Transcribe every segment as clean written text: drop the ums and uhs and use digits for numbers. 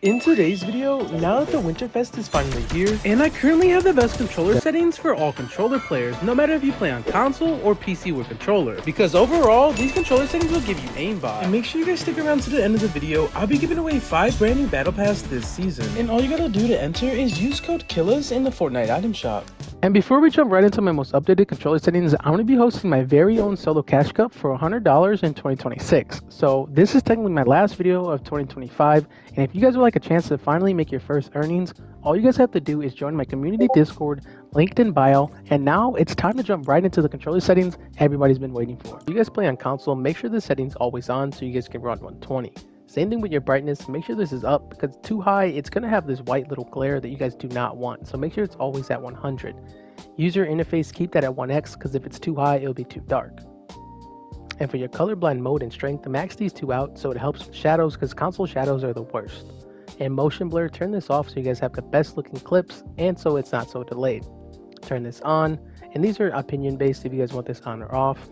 In today's video, now that the Winterfest is finally here, and I currently have the best controller settings for all controller players, no matter if you play on console or PC with controller, because overall, these controller settings will give you aimbot. And make sure you guys stick around to the end of the video. I'll be giving away 5 brand new battle pass this season, and all you gotta do to enter is use code KILLAS in the Fortnite item shop. And before we jump right into my most updated controller settings, I'm going to be hosting my very own solo cash cup for $100 in 2026. So this is technically my last video of 2025, and if you guys would like a chance to finally make your first earnings, all you guys have to do is join my community Discord, linked in bio, and now it's time to jump right into the controller settings everybody's been waiting for. If you guys play on console, make sure the setting's always on so you guys can run 120. Same thing with your brightness, make sure this is up because too high, it's going to have this white little glare that you guys do not want. So make sure it's always at 100. User interface, keep that at 1x because if it's too high, it'll be too dark. And for your colorblind mode and strength, max these two out so it helps with shadows because console shadows are the worst. And motion blur, turn this off so you guys have the best looking clips and so it's not so delayed. Turn this on, and these are opinion based if you guys want this on or off.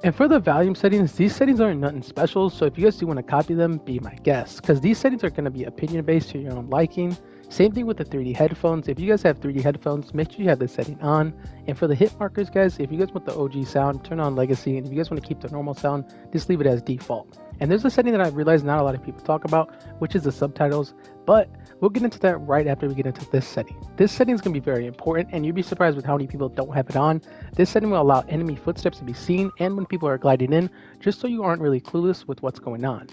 And for the volume settings, these settings aren't nothing special, so if you guys do want to copy them, be my guest, because these settings are going to be opinion based to your own liking. Same thing with the 3D headphones. If you guys have 3D headphones, make sure you have this setting on. And for the hit markers, guys, if you guys want the OG sound, turn on Legacy, and if you guys want to keep the normal sound, just leave it as default. And there's a setting that I realized not a lot of people talk about, which is the subtitles, but we'll get into that right after we get into this setting. This setting is going to be very important, and you'll be surprised with how many people don't have it on. This setting will allow enemy footsteps to be seen and when people are gliding in, just so you aren't really clueless with what's going on.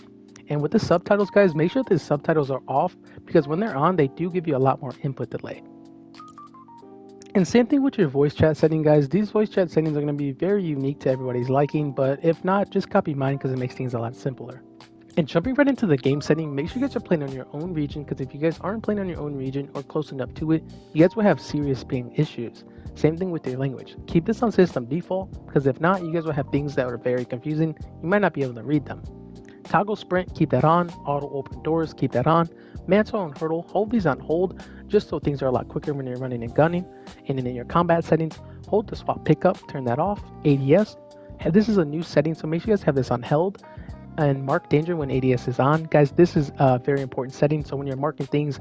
And with the subtitles, guys, make sure the subtitles are off because when they're on, they do give you a lot more input delay. And same thing with your voice chat setting, guys. These voice chat settings are going to be very unique to everybody's liking, but if not, just copy mine because it makes things a lot simpler. And jumping right into the game setting, make sure you guys are playing on your own region because if you guys aren't playing on your own region or close enough to it, you guys will have serious ping issues. Same thing with your language. Keep this on system default because if not, you guys will have things that are very confusing. You might not be able to read them. Toggle sprint, keep that on. Auto open doors, keep that on. Mantle and hurdle, hold these on hold just so things are a lot quicker when you're running and gunning. And then in your combat settings, hold the swap pickup, turn that off. ADS, this is a new setting, so make sure you guys have this on held. And mark danger when ADS is on. Guys, this is a very important setting, so when you're marking things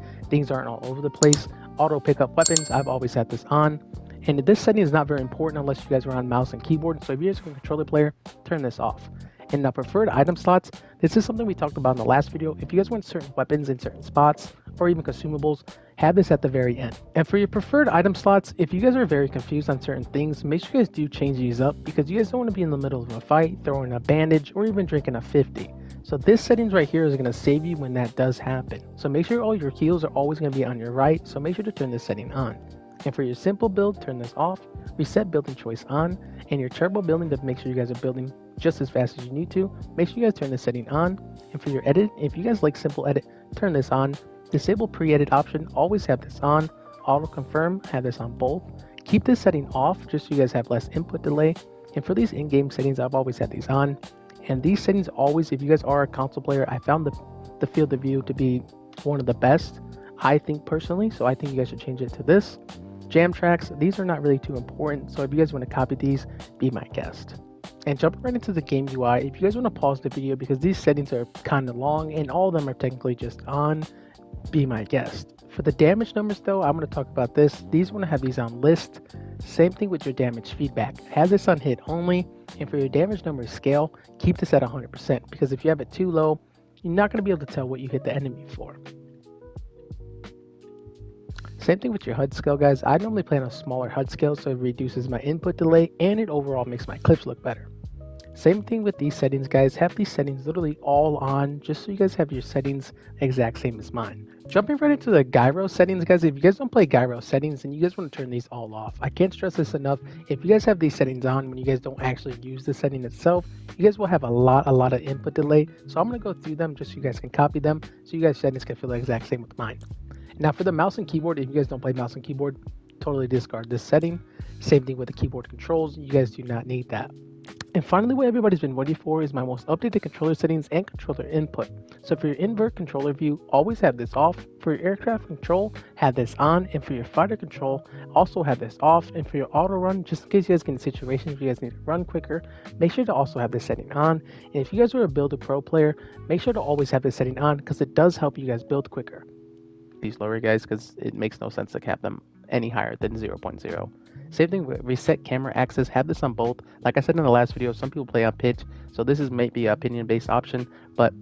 aren't all over the place. Auto pick up weapons, I've always had this on. And this setting is not very important unless you guys are on mouse and keyboard, so if you're just a controller player, turn this off. And now preferred item slots, this is something we talked about in the last video. If you guys want certain weapons in certain spots or even consumables, have this at the very end. And for your preferred item slots, if you guys are very confused on certain things, make sure you guys do change these up because you guys don't want to be in the middle of a fight, throwing a bandage, or even drinking a 50. So this settings right here is going to save you when that does happen. So make sure all your heals are always going to be on your right, so make sure to turn this setting on. And for your simple build, turn this off, reset building choice on, and your turbo building to make sure you guys are building just as fast as you need to. Make sure you guys turn this setting on. And for your edit, if you guys like simple edit, turn this on. Disable pre-edit option, always have this on. Auto confirm, have this on both. Keep this setting off just so you guys have less input delay. And for these in-game settings, I've always had these on. And these settings always, if you guys are a console player, I found the field of view to be one of the best, I think personally. So I think you guys should change it to this. Jam tracks, these are not really too important, so if you guys want to copy these, be my guest. And jumping right into the game UI, if you guys want to pause the video because these settings are kind of long and all of them are technically just on, be my guest. For the damage numbers though, I'm going to talk about this. These want to have these on list. Same thing with your damage feedback. Have this on hit only, and for your damage number scale, keep this at 100% because if you have it too low, you're not going to be able to tell what you hit the enemy for. Same thing with your HUD scale, guys. I normally play on a smaller HUD scale, so it reduces my input delay and it overall makes my clips look better. Same thing with these settings, guys. Have these settings literally all on just so you guys have your settings exact same as mine. Jumping right into the gyro settings, guys. If you guys don't play gyro settings and you guys want to turn these all off, I can't stress this enough. If you guys have these settings on when you guys don't actually use the setting itself, you guys will have a lot of input delay. So I'm going to go through them just so you guys can copy them so you guys settings can feel the exact same with mine. Now for the mouse and keyboard, if you guys don't play mouse and keyboard, totally discard this setting. Same thing with the keyboard controls, you guys do not need that. And finally, what everybody's been waiting for is my most updated controller settings and controller input. So for your invert controller view, always have this off. For your aircraft control, have this on. And for your fighter control, also have this off. And for your auto run, just in case you guys get in situations where you guys need to run quicker, make sure to also have this setting on. And if you guys are a Build a Pro player, make sure to always have this setting on because it does help you guys build quicker. These lower guys, because it makes no sense to cap them any higher than 0.0. Same thing with reset camera access. Have this on both. Like I said in the last video, some people play on pitch, so this is maybe an opinion-based option, but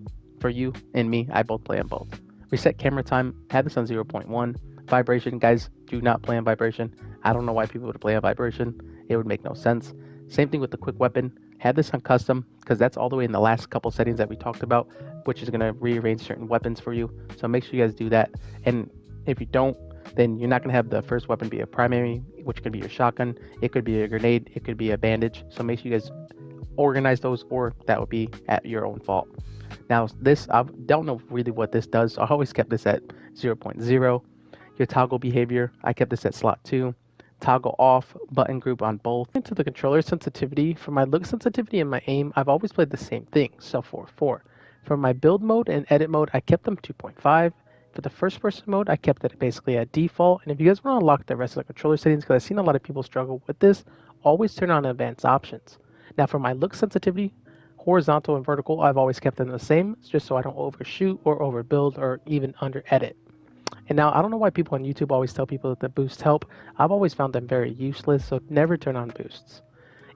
for you and me, I both play on both. Reset camera time. Have this on 0.1. Vibration, guys, do not play on vibration. I don't know why people would play on vibration. It would make no sense. Same thing with the quick weapon. Have this on custom because that's all the way in the last couple settings that we talked about, which is going to rearrange certain weapons for you. So make sure you guys do that. And if you don't, then you're not going to have the first weapon be a primary, which could be your shotgun. It could be a grenade. It could be a bandage. So make sure you guys organize those, or that would be at your own fault. Now, this, I don't know really what this does. So I always kept this at 0.0. Your toggle behavior, I kept this at slot 2. Toggle off, button group on both. Into the controller sensitivity, for my look sensitivity and my aim, I've always played the same thing, so 4. For my build mode and edit mode, I kept them 2.5. For the first person mode, I kept it basically at default. And if you guys want to unlock the rest of the controller settings, because I've seen a lot of people struggle with this, always turn on advanced options. Now for my look sensitivity, horizontal and vertical, I've always kept them the same, just so I don't overshoot or overbuild or even under edit. And now I don't know why people on YouTube always tell people that the boosts help. I've always found them very useless, so never turn on boosts.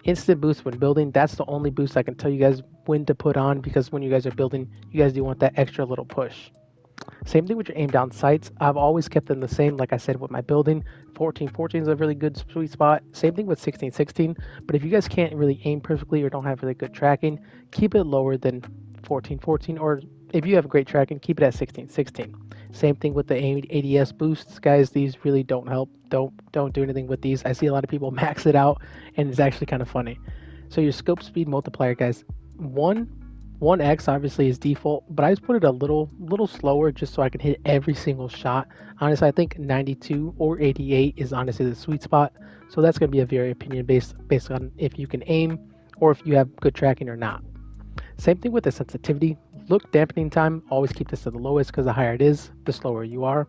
Instant boost when building, that's the only boost I can tell you guys when to put on, because when you guys are building, you guys do want that extra little push. Same thing with your aim down sights. I've always kept them the same, like I said with my building. 1414 is a really good sweet spot. Same thing with 1616. But if you guys can't really aim perfectly or don't have really good tracking, keep it lower than 1414. Or if you have great tracking, keep it at 1616. Same thing with the ADS boosts, guys. These really don't help. Don't do anything with these. I see a lot of people max it out, and it's actually kind of funny. So your scope speed multiplier, guys. 1x obviously is default, but I just put it a little slower just so I can hit every single shot. Honestly, I think 92 or 88 is honestly the sweet spot. So that's going to be a very opinion based on if you can aim or if you have good tracking or not. Same thing with the sensitivity. Look dampening time, always keep this to the lowest because the higher it is, the slower you are.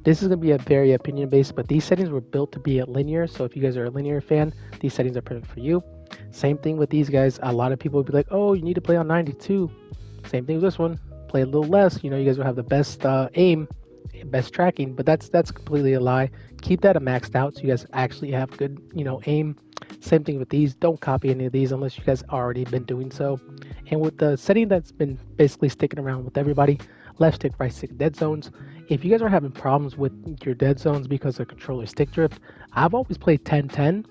This is going to be a very opinion based, but these settings were built to be a linear. So if you guys are a linear fan, these settings are perfect for you. Same thing with these guys. A lot of people would be like, oh, you need to play on 92. Same thing with this one. Play a little less. You know, you guys will have the best aim, best tracking, but that's completely a lie. Keep that maxed out so you guys actually have good, aim. Same thing with these. Don't copy any of these unless you guys already been doing so. And with the setting that's been basically sticking around with everybody, left stick, right stick, dead zones. If you guys are having problems with your dead zones because of controller stick drift, I've always played 10-10,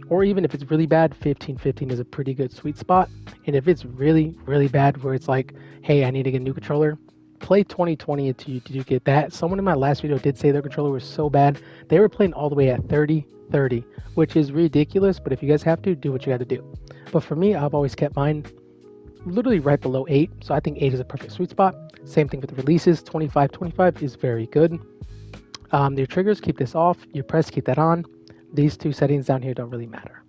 or even if it's really bad, 15-15 is a pretty good sweet spot. And if it's really, really bad where it's like, hey, I need to get a new controller, play 2020 until you get that. Someone in my last video did say their controller was so bad, they were playing all the way at 30-30, which is ridiculous, but if you guys have to, do what you got to do. But for me, I've always kept mine literally right below 8, so I think 8 is a perfect sweet spot. Same thing with the releases, 25-25 is very good. Your triggers, keep this off. Your press, keep that on. These two settings down here don't really matter.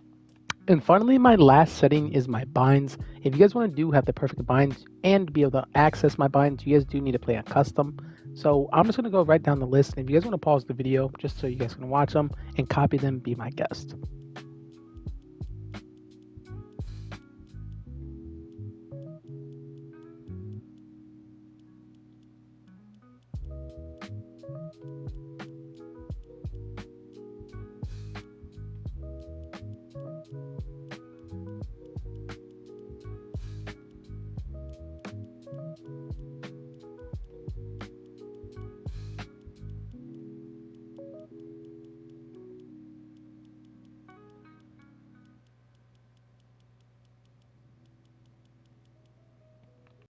And finally, my last setting is my binds. If you guys want to have the perfect binds and be able to access my binds, you guys do need to play on custom. So I'm just going to go right down the list. And if you guys want to pause the video just so you guys can watch them and copy them, be my guest.